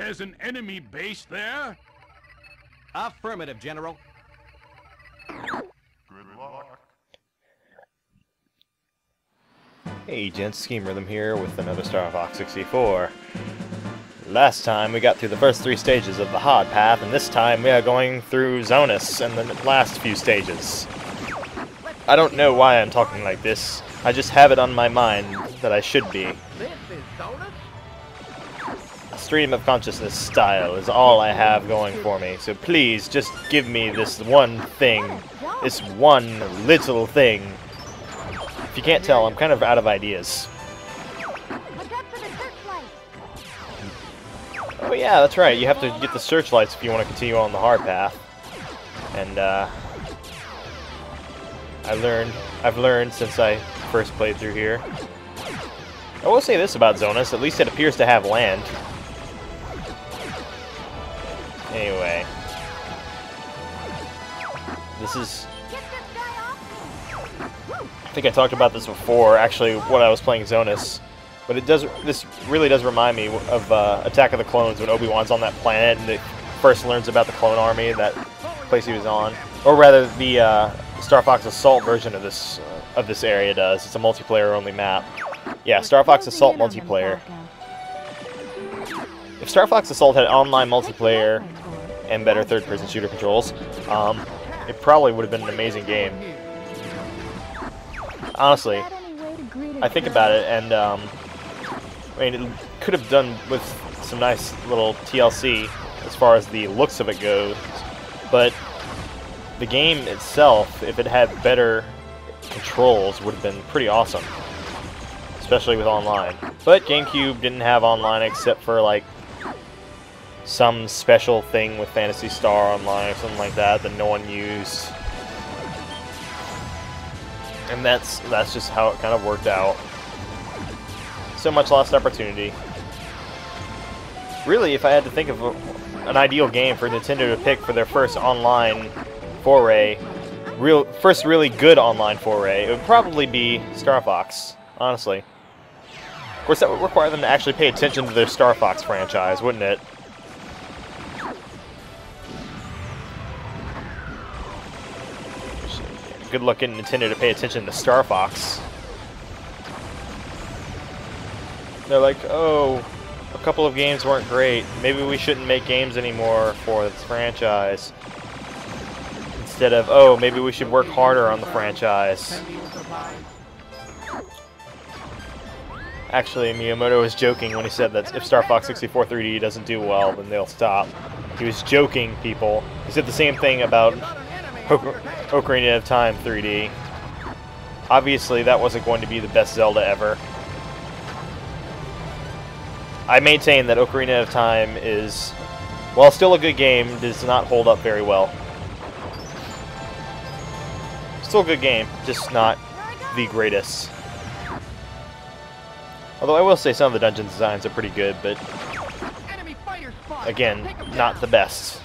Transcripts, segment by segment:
There's an enemy base there? Affirmative, General. Good luck. Hey gents, Scheme Rhythm here with another Star Fox 64. Last time we got through the first 3 stages of the hard path, and this time we are going through Zonus and the last few stages. I don't know why I'm talking like this, I just have it on my mind that I should be. A stream of consciousness style is all I have going for me, so please just give me this one thing, this one little thing. If you can't tell, I'm kind of out of ideas. Oh yeah, that's right, you have to get the searchlights if you want to continue on the hard path. And I've learned since I first played through here. I will say this about Zonus, at least it appears to have land. Anyway. This is... I think I talked about this before, actually, when I was playing Zonus. But it does. This really does remind me of Attack of the Clones, when Obi-Wan's on that planet and it first learns about the clone army, that place he was on. Or rather, the Star Fox Assault version of this area does. It's a multiplayer-only map. Yeah, Star Fox Assault multiplayer. If Star Fox Assault had online multiplayer and better third-person shooter controls, it probably would have been an amazing game. Honestly, I think about it, and I mean, it could have done with some nice little TLC as far as the looks of it goes, but the game itself, if it had better controls, would have been pretty awesome, especially with online. But GameCube didn't have online except for like some special thing with Phantasy Star Online or something like that no one used. And that's just how it kind of worked out. So much lost opportunity. Really, if I had to think of an ideal game for Nintendo to pick for their first online foray, first really good online foray, it would probably be Star Fox, honestly. Of course, that would require them to actually pay attention to their Star Fox franchise, wouldn't it? Good luck getting Nintendo to pay attention to Star Fox. They're like, oh, a couple of games weren't great. Maybe we shouldn't make games anymore for this franchise. Instead of, oh, maybe we should work harder on the franchise. Actually, Miyamoto was joking when he said that if Star Fox 64 3D doesn't do well, then they'll stop. He was joking, people. He said the same thing about Ocarina of Time 3D. Obviously, that wasn't going to be the best Zelda ever. I maintain that Ocarina of Time is, while still a good game, does not hold up very well. Still a good game, just not the greatest. Although I will say some of the dungeon designs are pretty good, but again, not the best.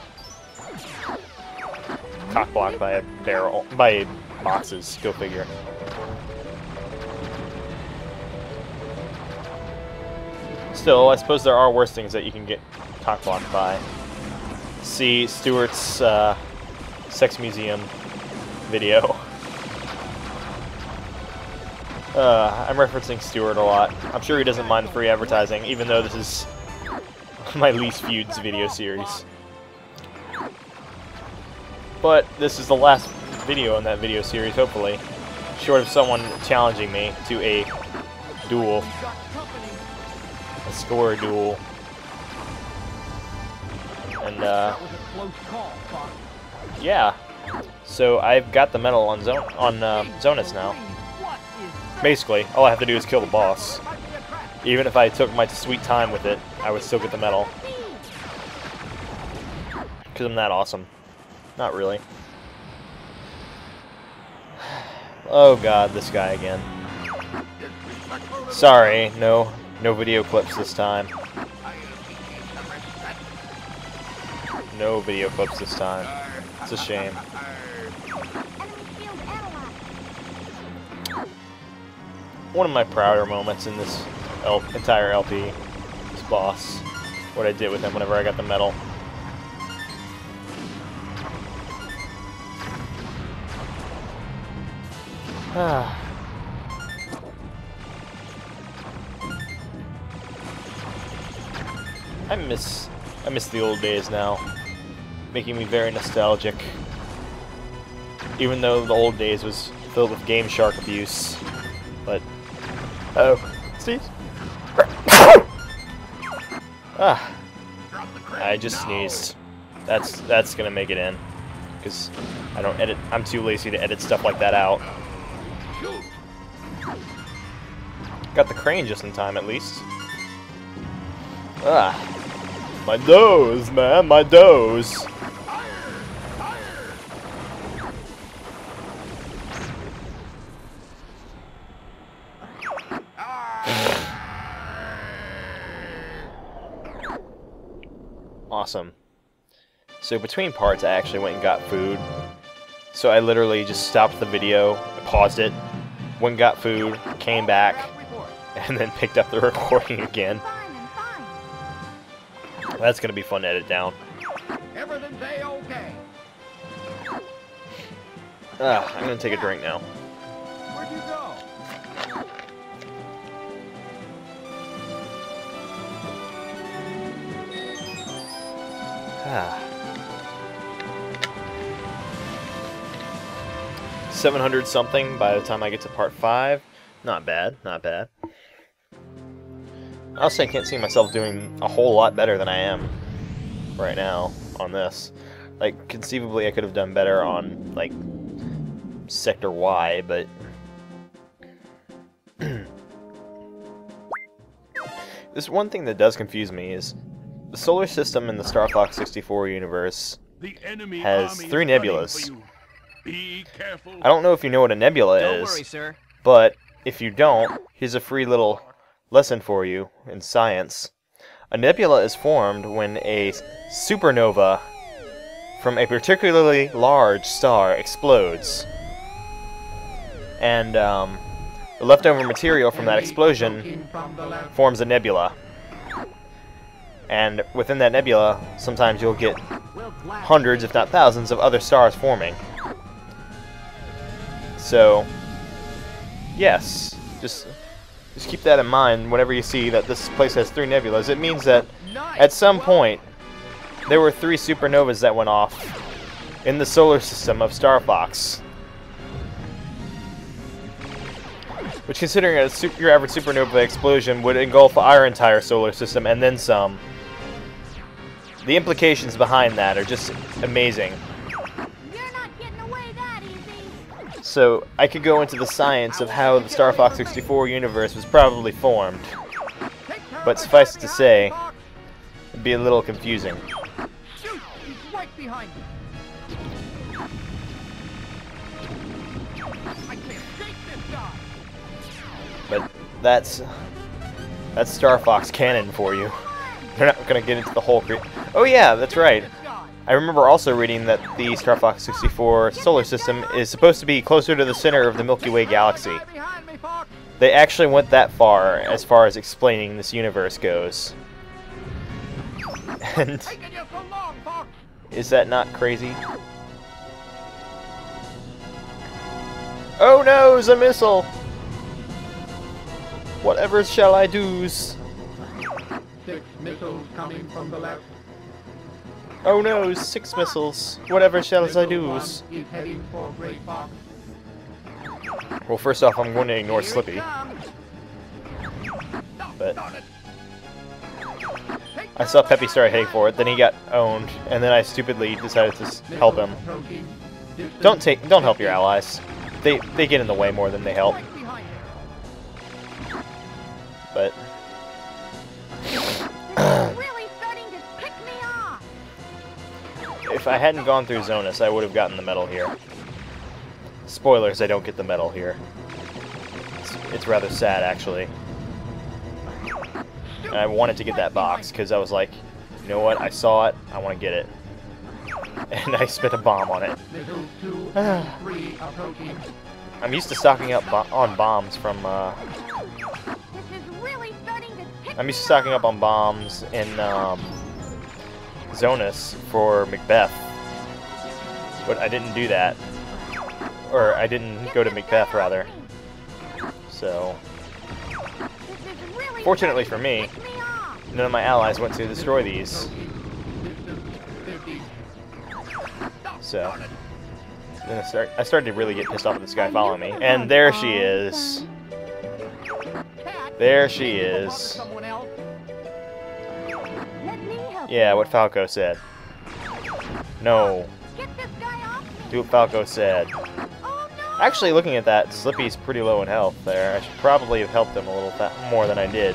Cockblocked by a barrel, by boxes, go figure. Still, I suppose there are worse things that you can get cockblocked by. See Stewart's Sex Museum video. I'm referencing Stewart a lot. I'm sure he doesn't mind free advertising, even though this is my least viewed video series. But this is the last video in that video series, hopefully. Short of someone challenging me to a duel. A score duel. And, yeah. So I've got the medal on Zonus now. Basically, all I have to do is kill the boss. Even if I took my sweet time with it, I would still get the medal. Because I'm that awesome. Not really. Oh god, this guy again. Sorry, no video clips this time. No video clips this time. It's a shame. One of my prouder moments in this entire LP, this boss. what I did with him whenever I got the medal. I miss the old days now, making me very nostalgic. Even though the old days was filled with Game Shark abuse, but Steve. I just sneezed. That's gonna make it in, because I don't edit. I'm too lazy to edit stuff like that out. Got the crane just in time, at least. My nose, man, my nose. Awesome. So between parts, I actually went and got food. So I literally just stopped the video, paused it, went and got food, came back, and then picked up the recording again. That's gonna be fun to edit down. Everything's A-okay. I'm gonna take a drink now. Where'd you go? 700 something by the time I get to part 5. Not bad, not bad. Also, I can't see myself doing a whole lot better than I am right now on this. Like, conceivably I could have done better on, like, Sector Y, but... This one thing that does confuse me is the solar system in the Star Fox 64 universe has 3 nebulas. I don't know if you know what a nebula Don't is, worry, sir. but if you don't, here's a free little lesson for you in science. A nebula is formed when a supernova from a particularly large star explodes. And the leftover material from that explosion forms a nebula. And within that nebula, sometimes you'll get hundreds, if not thousands, of other stars forming. So, yes, just keep that in mind whenever you see that this place has 3 nebulas. It means that at some point, there were 3 supernovas that went off in the solar system of Star Fox. Which, considering your average supernova explosion would engulf our entire solar system and then some. The implications behind that are just amazing. You're not getting away that easy. So, I could go into the science of how the Star Fox 64 universe was probably formed. But suffice it to say, it'd be a little confusing. Shoot! He's right behind you. I can't shake this guy. But that's Star Fox canon for you. They're not gonna get into the whole Oh yeah, that's right. I remember also reading that the Star Fox 64 solar system is supposed to be closer to the center of the Milky Way galaxy. They actually went that far as explaining this universe goes. And is that not crazy? Oh no, it's a missile! Whatever shall I do's? 6 missiles coming from the left. Oh no, 6 missiles. Whatever shall I do's? Is heading for Great Fox. Well, first off, I'm going to ignore Slippy. But I saw Peppy start heading for it, then he got owned, and then I stupidly decided to help him. Don't help your allies. They get in the way more than they help. But Really starting to pick me off. if I hadn't gone through Zonus, I would have gotten the medal here. Spoilers, I don't get the medal here. It's rather sad, actually. And I wanted to get that box, because I was like, you know what, I saw it, I want to get it. And I spent a bomb on it. Missiles 2 and 3 approaching. I'm used to stocking up on bombs from, This is really starting to pick I'm used to stocking up on bombs in Zonus for Macbeth, but I didn't do that. Or I didn't go to Macbeth, rather. So, fortunately for me, none of my allies went to destroy these. So, then I started to really get pissed off at this guy following me. And there she is. There she is. Yeah, what Falco said. No. Do what Falco said. Actually, looking at that, Slippy's pretty low in health there. I should probably have helped him a little more than I did.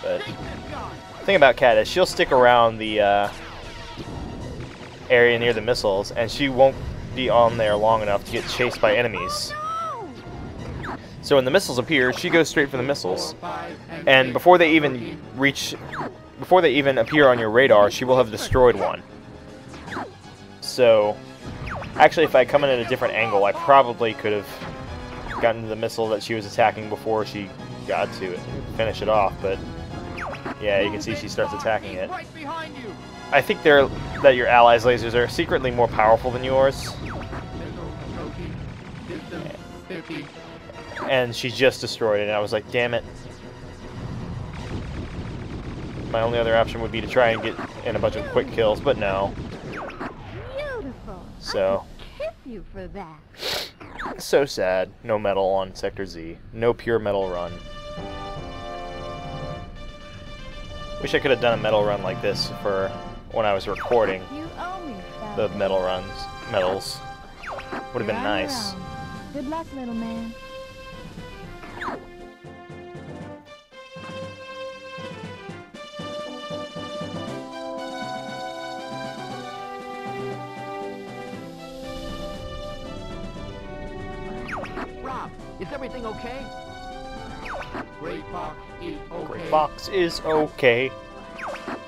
But the thing about Cat is she'll stick around the area near the missiles, and she won't be on there long enough to get chased by enemies. So when the missiles appear, she goes straight for the missiles. And before they even appear on your radar, she will have destroyed one. So, actually, if I come in at a different angle, I probably could have gotten to the missile that she was attacking before she got to it, finish it off, but yeah, you can see she starts attacking it. I think that your allies' lasers are secretly more powerful than yours. And she just destroyed it, and I was like, damn it. My only other option would be to try and get in a bunch of quick kills, but no. So, You for that. so sad. No medal on Sector Z. No pure medal run. Wish I could have done a medal run like this for when I was recording You owe me, the Falco. medals. Would have been nice. Good luck, little man. Rob, is everything okay? Gray Fox is okay. Gray Fox is okay.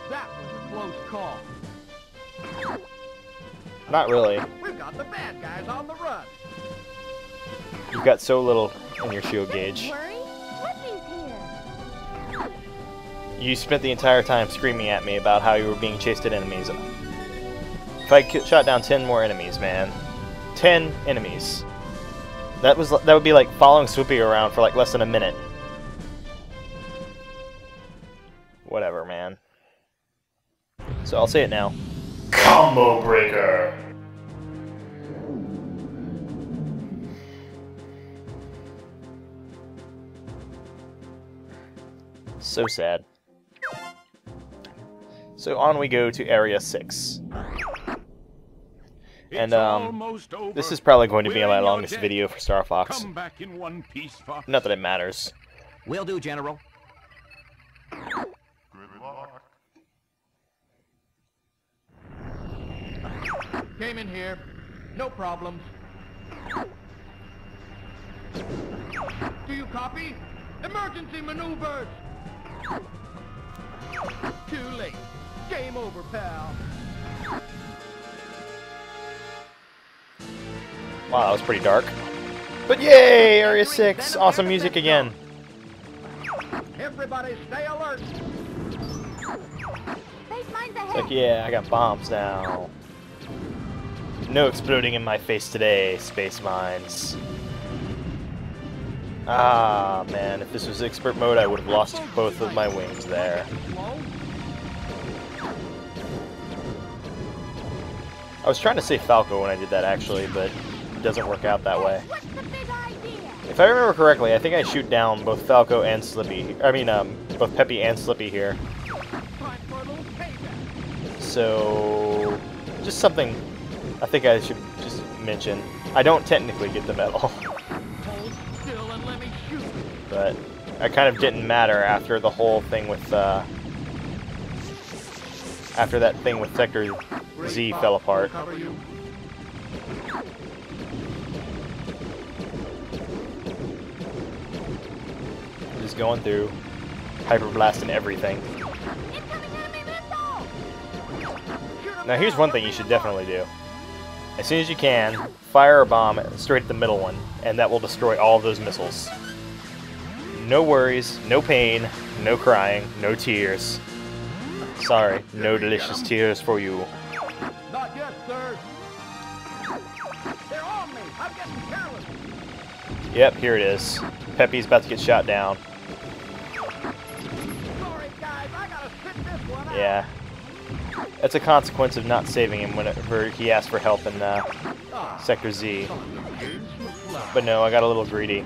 That was a close call. Not really. We've got the bad guys on the run. You've got so little in your shield gauge. Worry? Slippy's here. You spent the entire time screaming at me about how you were being chased at enemies. If I shot down 10 more enemies, man. 10 enemies. That would be like following Swoopy around for like less than a minute. Whatever, man. So I'll say it now. Combo breaker. So sad. So on we go to Area 6. And this is probably going to be my longest video for Star Fox. Come back in one piece, Fox. Not that it matters. Will do, General. Good luck. Came in here. No problems. Do you copy? Emergency maneuvers! Too late. Game over, pal. Wow, that was pretty dark. But yay! Area 6! Awesome music again. Everybody stay alert. Space mine's It's ahead. like, yeah, I got bombs now. No exploding in my face today, space mines. Ah, man, if this was expert mode, I would have lost both of my wings there. I was trying to say Falco when I did that, actually, but it doesn't work out that way. What's the big idea? If I remember correctly, I think I shoot down both Falco and Slippy. I mean, both Peppy and Slippy here. Time for a little payback. So, just something I think I should just mention. I don't technically get the medal, Hold still and let me shoot. but I kind of didn't matter after the whole thing with, after that thing with Sector Z fell apart. Cover you. Just going through, hyperblasting everything. Incoming enemy missile! Now here's one thing you should definitely do. As soon as you can, fire a bomb straight at the middle one, and that will destroy all of those missiles. No worries, no pain, no crying, no tears. Sorry, no delicious tears for you. Not yet, sir. They're on me. I'm getting careless. Yep, here it is. Pepe's about to get shot down. Sorry, guys. I gotta sit this one out. Yeah. That's a consequence of not saving him whenever he asked for help in Sector Z. But no, I got a little greedy.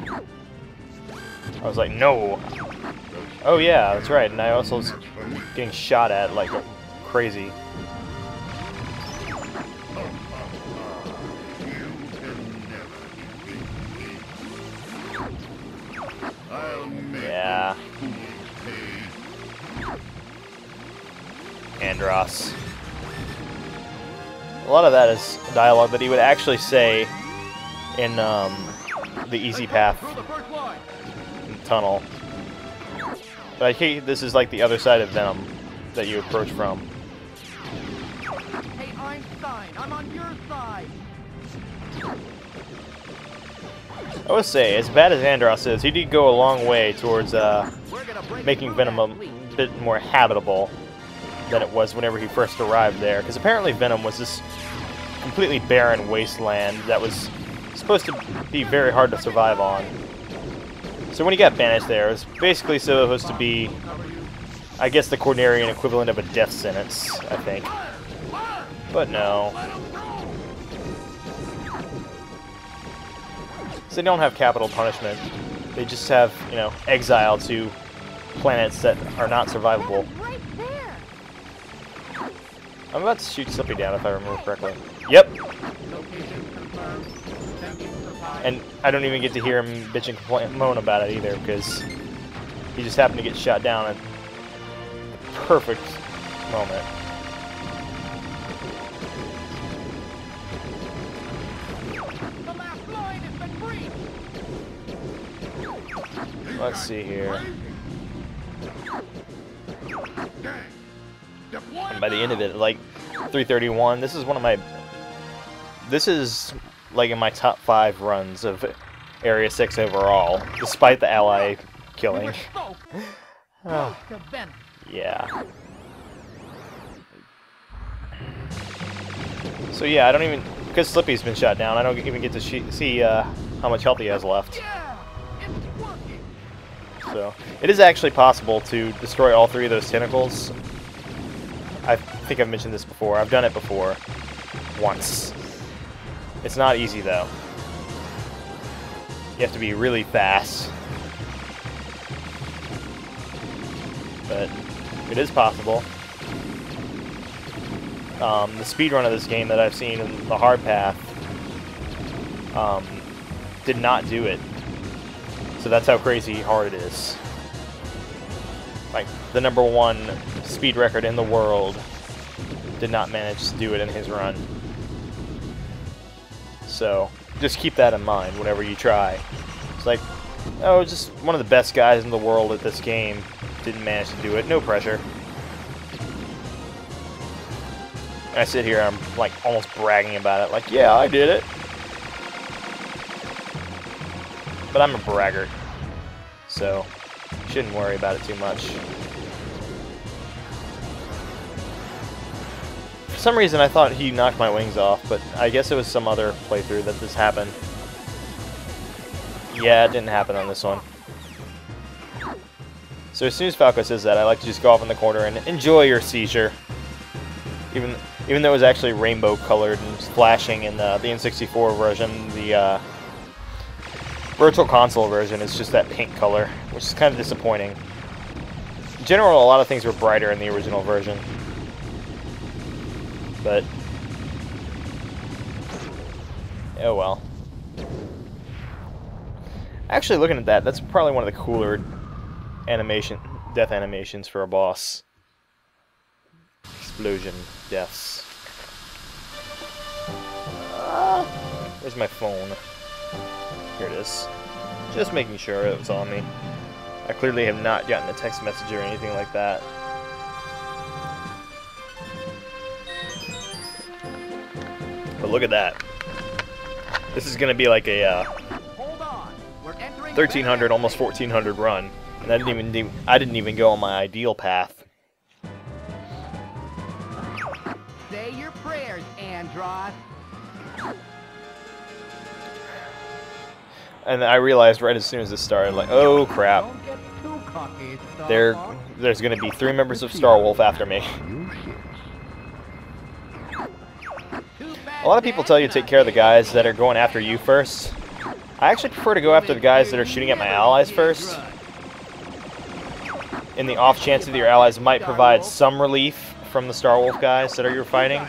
I was like, no! Oh yeah, that's right, and I also was getting shot at like crazy. Yeah. Andros. A lot of that is dialogue that he would actually say in the Easy Path Through the first line. tunnel. But I think this is like the other side of Venom that you approach from. Hey, Einstein, I'm on your side. I would say, as bad as Andros is, he did go a long way towards We're gonna break making through Venom that a leak. bit more habitable than it was whenever he first arrived there. Because apparently Venom was this completely barren wasteland that was supposed to be very hard to survive on. So when he got banished there, it was basically supposed to be, I guess, the Cornerian equivalent of a death sentence, I think. But no. So they don't have capital punishment. They just have, you know, exile to planets that are not survivable. Right there. I'm about to shoot Slippy down if I remember correctly. Yep. Location confirmed. Sending supply. And I don't even get to hear him bitch and moan about it either, because he just happened to get shot down at the perfect moment. The last line has been breached. Let's see here. And by the end of it, like 331, this is one of my... This is like in my top 5 runs of Area 6 overall, despite the ally killing. We're so Oh, close to Venom. yeah. So yeah, I don't even... Because Slippy's been shot down, I don't even get to see how much health he has left. Yeah, it's working. So, it is actually possible to destroy all 3 of those tentacles. I think I've mentioned this before. I've done it before. Once. It's not easy, though. You have to be really fast. But it is possible. The speedrun of this game that I've seen in the hard path did not do it. So that's how crazy hard it is. Like, the #1 speed record in the world did not manage to do it in his run. So, just keep that in mind whenever you try. It's like, oh, just one of the best guys in the world at this game didn't manage to do it. No pressure. And I sit here and I'm like almost bragging about it. Like, yeah, I did it. But I'm a braggart. So, shouldn't worry about it too much. For some reason I thought he knocked my wings off, but I guess it was some other playthrough that this happened. Yeah, it didn't happen on this one. So as soon as Falco says that, I like to just go off in the corner and enjoy your seizure. Even though it was actually rainbow colored and flashing in the N64 version, the Virtual Console version is just that pink color, which is kind of disappointing. In general, a lot of things were brighter in the original version. But oh well. Actually, looking at that, that's probably one of the cooler death animations for a boss. Explosion deaths. Where's my phone? Here it is. Just making sure it was on me. I clearly have not gotten a text message or anything like that. But look at that. This is gonna be like a Hold on. We're entering 1300, almost 1400 run. And I didn't even go on my ideal path. Say your prayers, Andros. And I realized right as soon as this started, like, oh crap, Don't get too cocky, there's gonna be 3 members of Star Wolf after me. A lot of people tell you to take care of the guys that are going after you first. I actually prefer to go after the guys that are shooting at my allies first, in the off chance that your allies might provide some relief from the Star Wolf guys that you're fighting.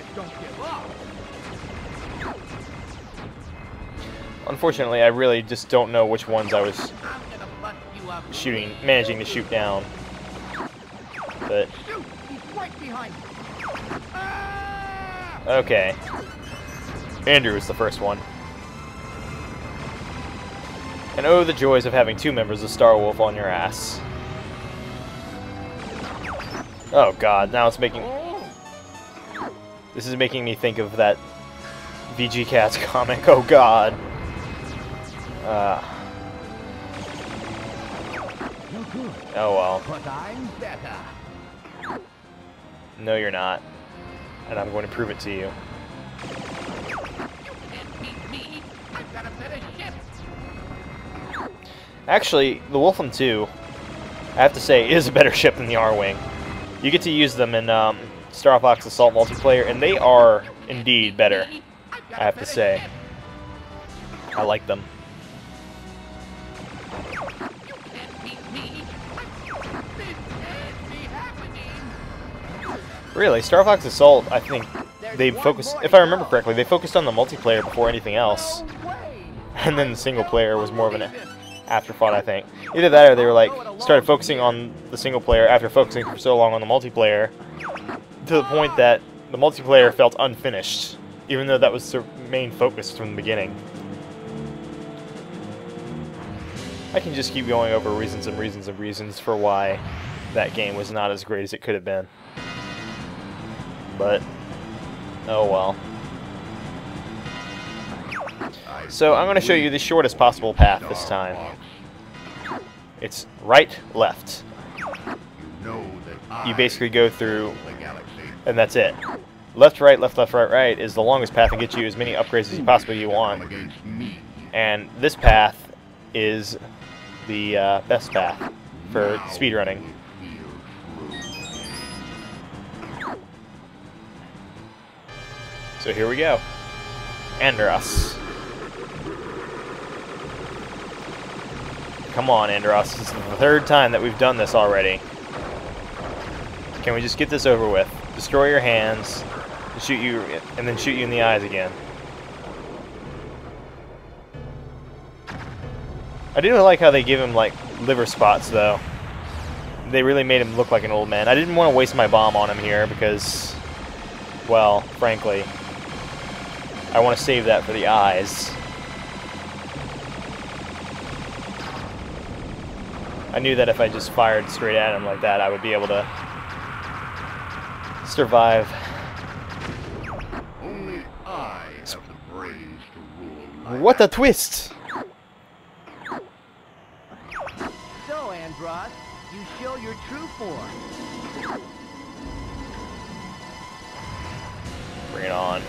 Unfortunately, I really just don't know which ones I was managing to shoot down. But okay, Andrew is the first one. And oh, the joys of having 2 members of Star Wolf on your ass. Oh god, now it's making... This is making me think of that VG Cats comic, oh god. Oh well. But I'm better. No, you're not. And I'm going to prove it to you. Can't beat me. I've got a better ship. Actually, the Wolfram 2, I have to say, is a better ship than the R-Wing. You get to use them in Star Fox Assault multiplayer, and they are indeed better, I have to say. I like them. Really, Star Fox Assault, I think they focused, if I remember correctly, they focused on the multiplayer before anything else. And then the single player was more of an afterthought, I think. Either that or they were like, started focusing on the single player after focusing for so long on the multiplayer, to the point that the multiplayer felt unfinished, even though that was their main focus from the beginning. I can just keep going over reasons and reasons and reasons for why that game was not as great as it could have been. But, oh well. So I'm going to show you the shortest possible path this time. It's right, left. You basically go through, and that's it. Left, right, left, left, right, right is the longest path to get you as many upgrades as you possibly want. And this path is the best path for speedrunning. So here we go. Andros. Come on, Andros. This is the 3rd time that we've done this already. Can we just get this over with? Destroy your hands, shoot you, and then shoot you in the eyes again. I do like how they give him, like, liver spots, though. They really made him look like an old man. I didn't want to waste my bomb on him here because, well, frankly, I want to save that for the eyes. I knew that if I just fired straight at him like that, I would be able to survive. Only I have the brains to rule. What a twist! So, Andros, you show your true form. Bring it on.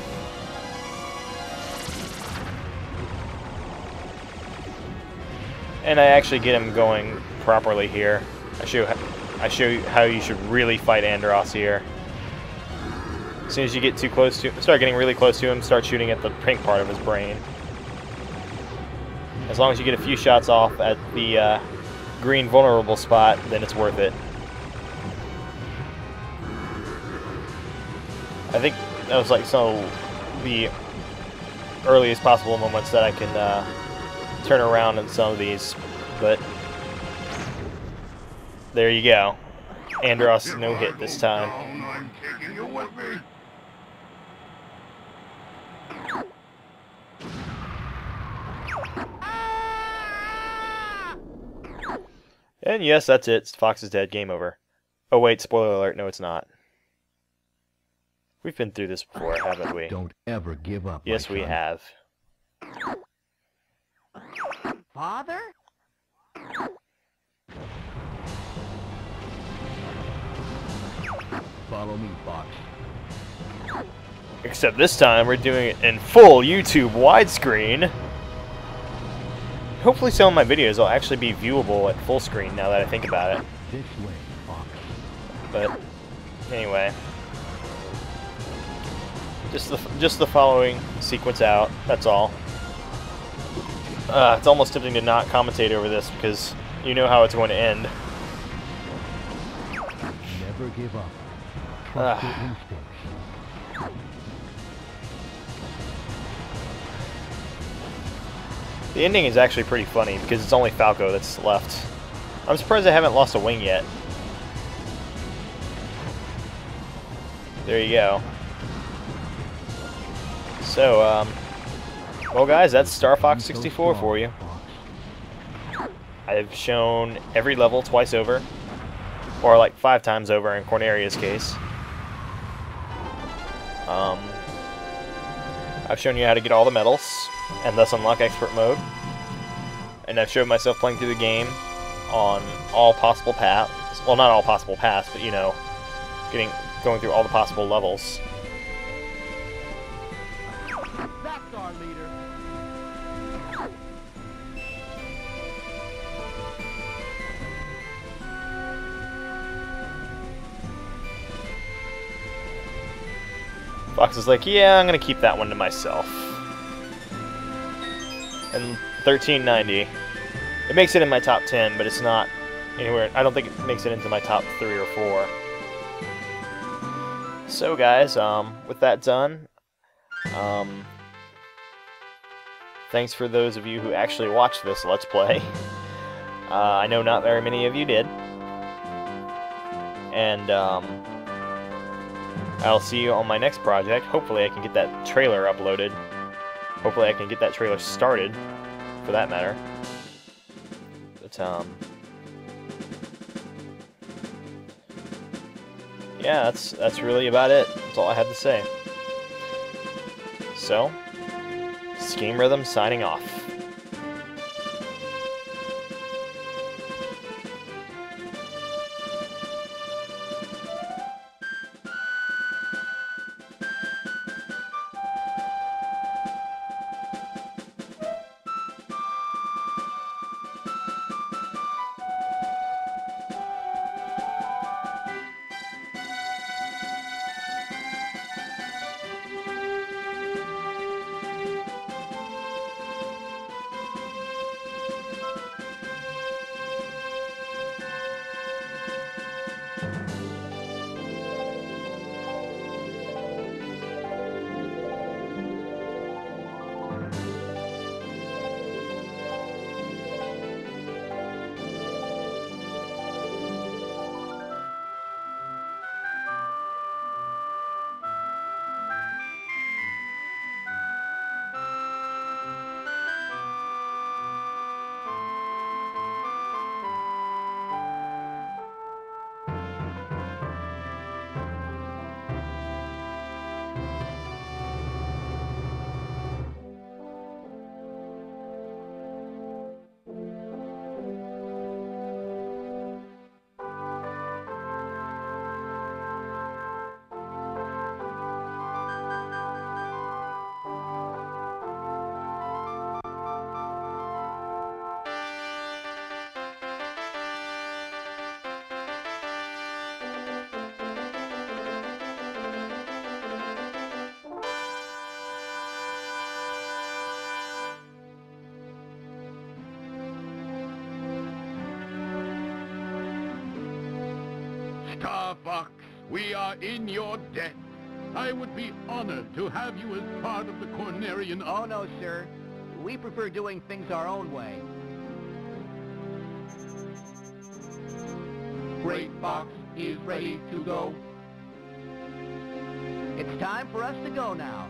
And I actually get him going properly here. I show you how you should really fight Andros here. As soon as you get too close to him, start getting really close to him, start shooting at the pink part of his brain. As long as you get a few shots off at the green vulnerable spot, then it's worth it. I think that was like some of the earliest possible moments that I can turn around in some of these, but there you go. Andros no hit this time. I'm taking you with me. And yes, that's it. Fox is dead. Game over. Oh wait, spoiler alert. No, it's not. We've been through this before, haven't we? Don't ever give up. Yes, we have. Father? Follow me, Fox. Except this time we're doing it in full YouTube widescreen. Hopefully some of my videos will actually be viewable at full screen now that I think about it. This way, Fox. But anyway, just the following sequence out. That's all. It's almost tempting to not commentate over this because you know how it's going to end. Never give up. Trust your instincts. The ending is actually pretty funny because it's only Falco that's left. I'm surprised I haven't lost a wing yet. There you go. So, well guys, that's Star Fox 64 for you. I've shown every level twice over, or like 5 times over in Corneria's case. I've shown you how to get all the medals, and thus unlock expert mode. And I've showed myself playing through the game on all possible paths. Well, not all possible paths, but you know, going through all the possible levels. That's our leader. Fox is like, yeah, I'm gonna keep that one to myself. And 1390. It makes it in my top 10, but it's not anywhere. I don't think it makes it into my top 3 or 4. So guys, with that done, thanks for those of you who actually watched this Let's Play. I know not very many of you did. And I'll see you on my next project. Hopefully I can get that trailer uploaded. Hopefully I can get that trailer started, for that matter. But, yeah, that's really about it. That's all I have to say. So, Scheme Rhythm signing off. Star Fox, we are in your debt. I would be honored to have you as part of the Cornerian... Oh, no, sir. We prefer doing things our own way. Great Fox is ready to go. It's time for us to go now.